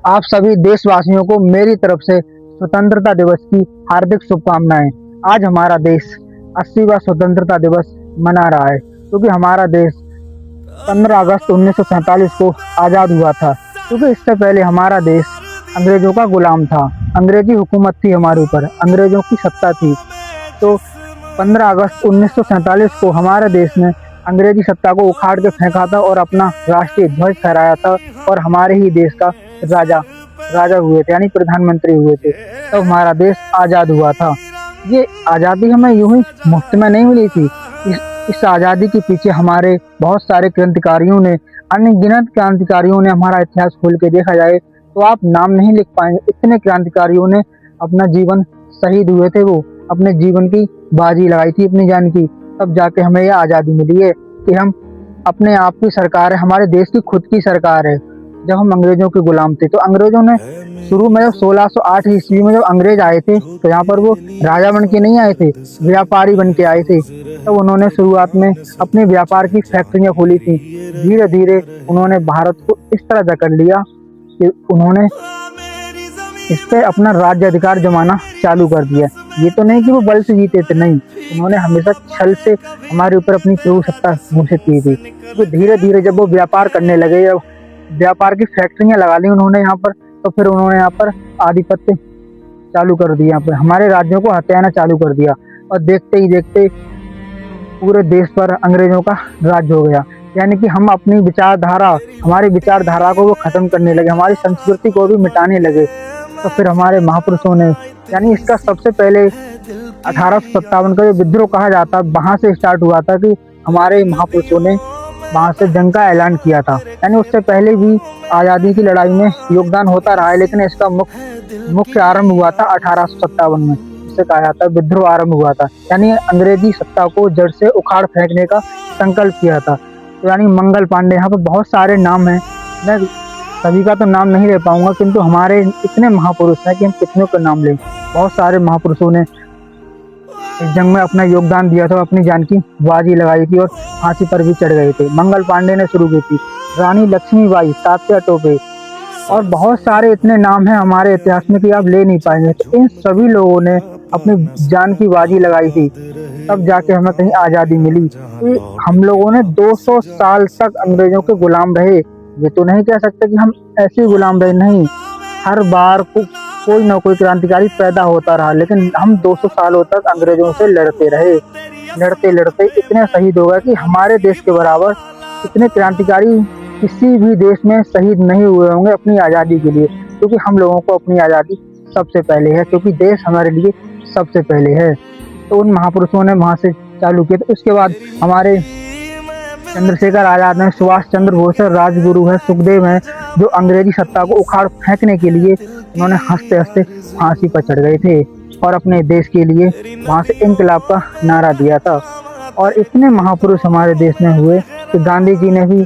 आप सभी देशवासियों को मेरी तरफ से स्वतंत्रता दिवस की हार्दिक शुभकामनाएं। आज हमारा देश 80वां स्वतंत्रता दिवस मना रहा है क्योंकि हमारा देश 15 अगस्त 1947 को आज़ाद हुआ था। क्योंकि इससे पहले हमारा देश अंग्रेजों का गुलाम था, अंग्रेजी हुकूमत थी हमारे ऊपर, अंग्रेजों की सत्ता थी। तो 15 अगस्त 1947 को हमारे देश में अंग्रेजी सत्ता को उखाड़ के फेंका था और अपना राष्ट्रीय ध्वज फहराया था और हमारे ही देश का राजा हुए थे, यानी प्रधानमंत्री हुए थे। तब हमारा देश आज़ाद हुआ था। ये आज़ादी हमें यूं ही मुफ्त में नहीं मिली थी। इस आज़ादी के पीछे हमारे बहुत सारे क्रांतिकारियों ने, अनगिनत क्रांतिकारियों ने हमारा इतिहास खोल के देखा जाए तो आप नाम नहीं लिख पाएंगे। इतने क्रांतिकारियों ने अपना जीवन शहीद हुए थे, वो अपने जीवन की बाजी लगाई थी अपनी जान की, तब जाके हमें यह आज़ादी मिली है कि हम अपने आप की सरकार है, हमारे देश की खुद की सरकार है। जब हम अंग्रेजों के गुलाम थे तो अंग्रेजों ने शुरू में जब 1608 ईस्वी में जब अंग्रेज आए थे तो यहाँ पर वो राजा बन के नहीं आए थे, व्यापारी बन के आए थे। तो उन्होंने शुरुआत में अपने व्यापार की फैक्ट्रियां खोली थी। धीरे धीरे उन्होंने भारत को इस तरह जकड़ लिया कि उन्होंने इस पे अपना राज्य अधिकार जमाना चालू कर दिया। ये तो नहीं कि वो बल से जीते थे, नहीं, उन्होंने हमेशा छल से हमारे ऊपर अपनी प्रभु सत्ता घोषित की थी। तो धीरे धीरे जब वो व्यापार करने लगे, जब व्यापार की फैक्ट्रियां लगा ली उन्होंने यहाँ पर, तो फिर उन्होंने यहाँ पर आधिपत्य चालू कर दिया, यहाँ पर हमारे राज्यों को हथियाना चालू कर दिया। और देखते ही देखते पूरे देश पर अंग्रेजों का राज हो गया। यानी कि हम अपनी विचारधारा, हमारी विचारधारा को वो खत्म करने लगे, हमारी संस्कृति को भी मिटाने लगे। तो फिर हमारे महापुरुषों ने, यानी इसका सबसे पहले 1857 का जो विद्रोह कहा जाता है, वहां से स्टार्ट हुआ था कि हमारे महापुरुषों ने वहां से जंग का ऐलान किया था। यानी उससे पहले भी आज़ादी की लड़ाई में योगदान होता रहा है, लेकिन इसका मुख्य आरंभ हुआ था 1857 में। इसे कहा जाता है विद्रोह आरंभ हुआ था, यानी अंग्रेजी सत्ता को जड़ से उखाड़ फेंकने का संकल्प किया था। तो यानी मंगल पांडे, यहाँ पर बहुत सारे नाम हैं, मैं सभी का तो नाम नहीं ले पाऊंगा, किंतु हमारे इतने महापुरुष हैं कि हम कितनों का नाम लें। बहुत सारे महापुरुषों ने इस जंग में अपना योगदान दिया था, अपनी जान की बाजी लगाई थी और फांसी पर भी चढ़ गए थे। मंगल पांडे ने शुरू की थी, रानी लक्ष्मीबाई, तात्या टोपे, और बहुत सारे इतने नाम हैं हमारे इतिहास में कि आप ले नहीं पाएंगे। तो इन सभी लोगों ने अपनी जान की बाजी लगाई थी, तब जाके हमें कहीं आज़ादी मिली। तो हम लोगों ने 200 साल तक अंग्रेजों के गुलाम रहे। ये तो नहीं कह सकते कि हम ऐसे ही गुलाम रहे, नहीं, हर बार कोई ना कोई क्रांतिकारी पैदा होता रहा, लेकिन हम 200 सालों तक अंग्रेजों से लड़ते रहे। लड़ते लड़ते इतने शहीद हो गए कि हमारे देश के बराबर इतने क्रांतिकारी किसी भी देश में शहीद नहीं हुए होंगे अपनी आज़ादी के लिए, क्योंकि हम लोगों को अपनी आज़ादी सबसे पहले है, क्योंकि देश हमारे लिए सबसे पहले है। तो उन महापुरुषों ने वहाँ से चालू किया। तो उसके बाद हमारे चंद्रशेखर आज़ाद हैं, सुभाष चंद्र बोस है, राजगुरु है, सुखदेव हैं, जो अंग्रेजी सत्ता को उखाड़ फेंकने के लिए उन्होंने हंसते हंसते फांसी पर चढ़ गए थे और अपने देश के लिए वहाँ से इंकलाब का नारा दिया था। और इतने महापुरुष हमारे देश में हुए कि गांधी जी ने भी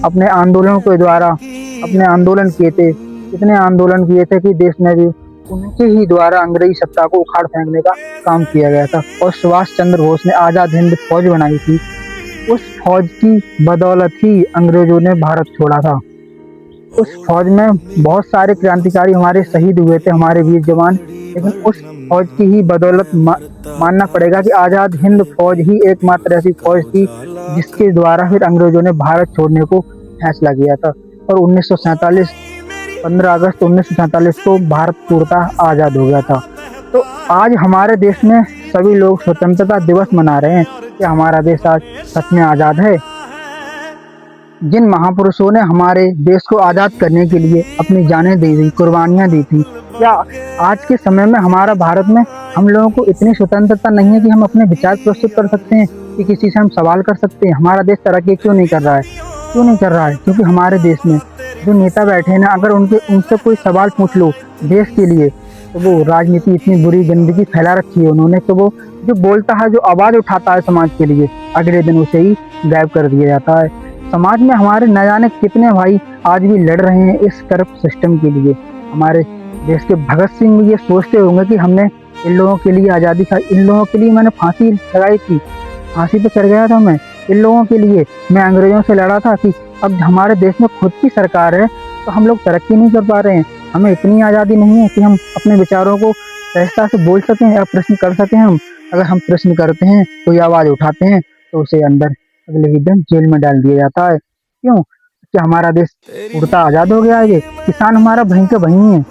अपने आंदोलनों के द्वारा अपने आंदोलन किए थे, इतने आंदोलन किए थे कि देश में भी उनके ही द्वारा अंग्रेजी सत्ता को उखाड़ फेंकने का काम किया गया था। और सुभाष चंद्र बोस ने आज़ाद हिंद फौज बनाई थी, उस फौज की बदौलत ही अंग्रेजों ने भारत छोड़ा था। उस फौज में बहुत सारे क्रांतिकारी हमारे शहीद हुए थे, हमारे वीर जवान, लेकिन उस फौज की ही बदौलत मानना पड़ेगा कि आज़ाद हिंद फौज ही एकमात्र ऐसी फौज थी जिसके द्वारा फिर अंग्रेजों ने भारत छोड़ने को फैसला किया था। और 15 अगस्त 1947 को भारत पूर्णतः आज़ाद हो गया था। तो आज हमारे देश में सभी लोग स्वतंत्रता दिवस मना रहे हैं कि हमारा देश आज सच में आज़ाद है। जिन महापुरुषों ने हमारे देश को आज़ाद करने के लिए अपनी जानें दी थी, कुर्बानियाँ दी थी, या आज के समय में हमारा भारत में हम लोगों को इतनी स्वतंत्रता नहीं है कि हम अपने विचार प्रस्तुत कर सकते हैं, कि किसी से हम सवाल कर सकते हैं हमारा देश तरक्की क्यों नहीं कर रहा है। क्यों नहीं कर रहा है? क्योंकि हमारे देश में जो नेता बैठे हैं ना, अगर उनसे कोई सवाल पूछ लो देश के लिए, तो वो राजनीति इतनी बुरी गंदगी फैला रखी है उन्होंने, तो वो जो बोलता है, जो आवाज़ उठाता है समाज के लिए, अगले दिन उसे ही गायब कर दिया जाता है। समाज में हमारे न जाने कितने भाई आज भी लड़ रहे हैं इस करप्ट सिस्टम के लिए। हमारे देश के भगत सिंह भी ये सोचते होंगे कि हमने इन लोगों के लिए आज़ादी खाई, इन लोगों के लिए मैंने फांसी लगाई थी, फांसी पर चढ़ गया था मैं, इन लोगों के लिए मैं अंग्रेजों से लड़ा था कि अब हमारे देश में खुद की सरकार है तो हम लोग तरक्की नहीं कर पा रहे हैं, हमें इतनी आज़ादी नहीं है कि हम अपने विचारों को सहजता से बोल सकें या प्रश्न कर सकें हम। अगर हम प्रश्न करते हैं, कोई आवाज़ उठाते हैं, तो उसे अंदर अगले ही दिन जेल में डाल दिया जाता है। क्यों? क्या हमारा देश पूर्णतः आज़ाद हो गया है ये? किसान हमारा वहीं का वहीं है।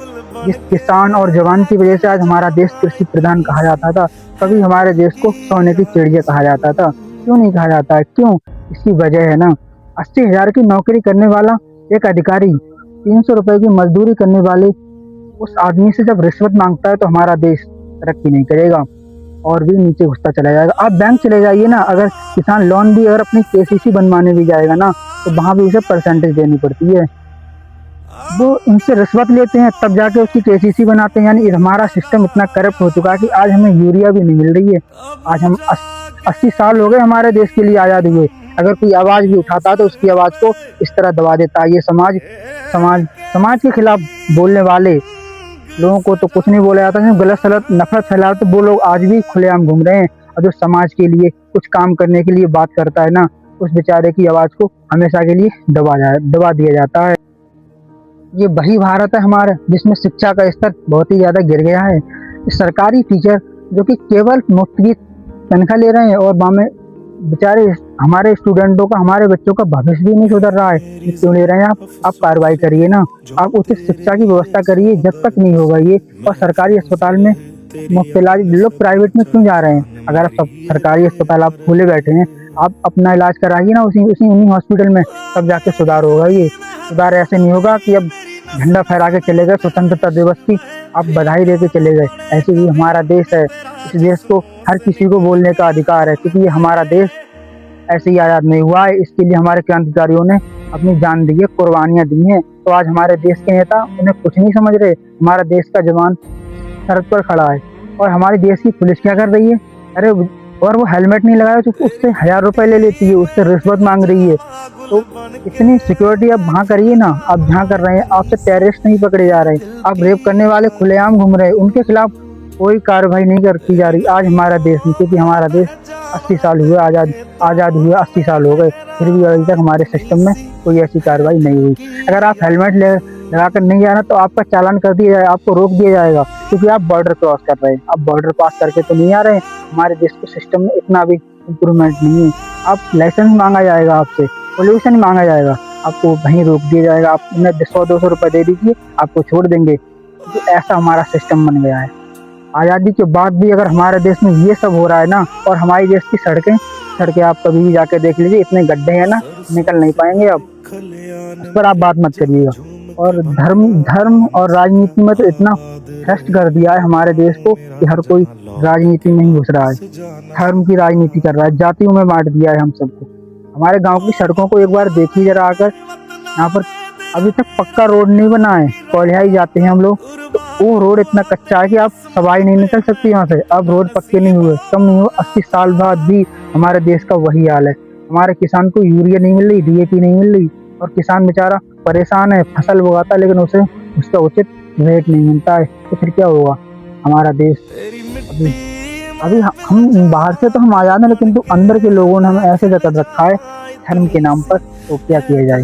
जिस किसान और जवान की वजह से आज हमारा देश कृषि प्रधान कहा जाता था, कभी हमारे देश को सोने की चिड़िया कहा जाता था। क्यों नहीं कहा जाता है? क्यों? इसकी वजह है ना, 80,000 की नौकरी करने वाला एक अधिकारी 300 रुपए की मजदूरी करने वाले उस आदमी से जब रिश्वत मांगता है, तो हमारा देश तरक्की नहीं करेगा और भी नीचे घुसता चला जाएगा। आप बैंक चले जाइए ना, अगर किसान लोन भी अगर अपनी केसीसी बनवाने भी जाएगा ना, तो वहाँ भी उसे परसेंटेज देनी पड़ती है। वो उनसे रिश्वत लेते हैं तब जाके उसकी केसीसी बनाते हैं। यानी हमारा सिस्टम इतना करप्ट हो चुका है कि आज हमें यूरिया भी नहीं मिल रही है। आज हम 80 साल हो गए हमारे देश के लिए आज़ाद हुए। अगर कोई आवाज़ भी उठाता है तो उसकी आवाज़ को इस तरह दबा देता है। ये समाज समाज समाज के खिलाफ बोलने वाले लोगों को तो कुछ नहीं बोला जाता, जो गलत सलत नफरत फैला, तो वो लोग आज भी खुलेआम घूम रहे हैं। और जो समाज के लिए कुछ काम करने के लिए बात करता है ना, उस बेचारे की आवाज़ को हमेशा के लिए दबा दिया जाता है। ये वही भारत है हमारा जिसमें शिक्षा का स्तर बहुत ही ज़्यादा गिर गया है। सरकारी टीचर जो कि केवल मुफ्त की तनख्वाह ले रहे हैं, और वहाँ में बेचारे हमारे स्टूडेंटों का, हमारे बच्चों का भविष्य भी नहीं सुधर रहा है। ये क्यों ले रहे हैं आप कार्रवाई करिए ना, आप उचित शिक्षा की व्यवस्था करिए। जब तक नहीं होगा ये, और सरकारी अस्पताल में मुफ्त इलाज, लोग प्राइवेट में क्यों जा रहे हैं? अगर आप सब सरकारी अस्पताल आप खोले बैठे हैं, आप अपना इलाज कराइए ना उन्हीं हॉस्पिटल में, तब जाके सुधार होगा। ये सुधार ऐसे नहीं होगा कि अब झंडा फहरा के चले गए स्वतंत्रता दिवस की, आप बधाई दे के चले गए। ऐसे ही हमारा देश है, इस देश को हर किसी को बोलने का अधिकार है, क्योंकि ये हमारा देश ऐसे ही आज़ाद नहीं हुआ है। इसके लिए हमारे क्रांतिकारियों ने अपनी जान दी है, कुर्बानियाँ दी हैं। तो आज हमारे देश के नेता उन्हें कुछ नहीं समझ रहे। हमारा देश का जवान सड़क पर खड़ा है, और हमारे देश की पुलिस क्या कर रही है? अरे, और वो हेलमेट नहीं लगाया तो उससे 1000 रुपए ले लेती है, उससे रिश्वत मांग रही है। तो इतनी सिक्योरिटी आप वहाँ करिए ना। आप जहाँ कर रहे हैं, आपसे टेररिस्ट नहीं पकड़े जा रहे हैं, आप रेप करने वाले खुलेआम घूम रहे हैं, उनके खिलाफ कोई कार्रवाई नहीं की जा रही आज हमारा देश में। क्योंकि हमारा देश 80 साल हुए आज़ाद हुए 80 साल हो गए, फिर भी अभी तक हमारे सिस्टम में कोई ऐसी कार्रवाई नहीं हुई। अगर आप हेलमेट लगा कर नहीं जाना, तो आपका चालान कर दिया जाए, आपको रोक दिया जाएगा, क्योंकि आप बॉर्डर क्रॉस कर रहे हैं। आप बॉर्डर पास करके तो नहीं आ रहे हैं। हमारे देश के सिस्टम में इतना भी इम्प्रूवमेंट नहीं है। आप लाइसेंस मांगा जाएगा, आपसे पोल्यूशन मांगा जाएगा, आपको वहीं रोक दिया जाएगा। आप उन्हें 100-200 रुपये दे दीजिए, आपको छोड़ देंगे। तो ऐसा हमारा सिस्टम बन गया है। आज़ादी के बाद भी अगर हमारे देश में ये सब हो रहा है ना, और हमारे देश की सड़कें आप कभी भी जाके देख लीजिए, इतने गड्ढे हैं ना, निकल नहीं पाएंगे। अब इस पर आप बात मत करिएगा। और धर्म और राजनीति में तो इतना भ्रष्ट कर दिया है हमारे देश को कि हर कोई राजनीति में ही घुस रहा है, धर्म की राजनीति कर रहा है, जातियों में बांट दिया है हम सबको। हमारे गांव की सड़कों को एक बार देखिए जरा आकर, यहाँ पर अभी तक पक्का रोड नहीं बना है, कोलियाई जाते हैं हम लोग, तो वो रोड इतना कच्चा है कि आप सवारी नहीं निकल सकती यहाँ से। अब रोड पक्के नहीं हुए, कम नहीं हुए, 80 साल बाद भी हमारे देश का वही हाल है। हमारे किसान को यूरिया नहीं मिल रही, डीएपी नहीं मिल रही, और किसान बेचारा परेशान है, फसल उगाता है लेकिन उसे उसका उचित रेट नहीं मिलता है। तो फिर क्या होगा? हमारा देश अभी हम बाहर से तो हम आज़ाद हैं, लेकिन तो अंदर के लोगों ने हमें ऐसे जकड़ रखा है धर्म के नाम पर। तो क्या किया जाए?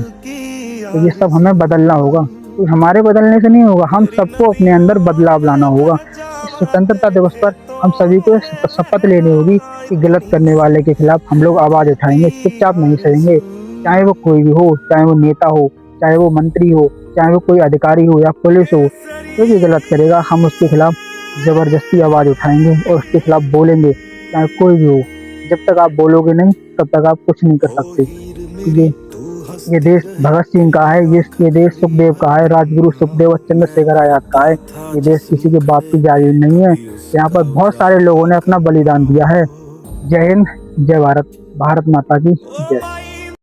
तो ये सब हमें बदलना होगा। तो हमारे बदलने से नहीं होगा, हम सबको अपने अंदर बदलाव लाना होगा। इस स्वतंत्रता दिवस पर हम सभी को शपथ लेनी होगी कि गलत करने वाले के खिलाफ हम लोग आवाज़ उठाएंगे, चुपचाप नहीं सहेंगे। चाहे वो कोई भी हो, चाहे वो नेता हो, चाहे वो मंत्री हो, चाहे वो कोई अधिकारी हो या पुलिस हो, जो भी गलत करेगा हम उसके खिलाफ ज़बरदस्ती आवाज़ उठाएंगे और उसके खिलाफ बोलेंगे, चाहे कोई भी हो। जब तक आप बोलोगे नहीं, तब तक आप कुछ नहीं कर सकते। ये देश भगत सिंह का है, ये देश सुखदेव का है, राजगुरु सुखदेव और चंद्रशेखर आजाद का है। ये देश किसी के बाप की जागीर नहीं है। यहाँ पर बहुत सारे लोगों ने अपना बलिदान दिया है। जय हिंद, जय भारत, भारत माता की जय।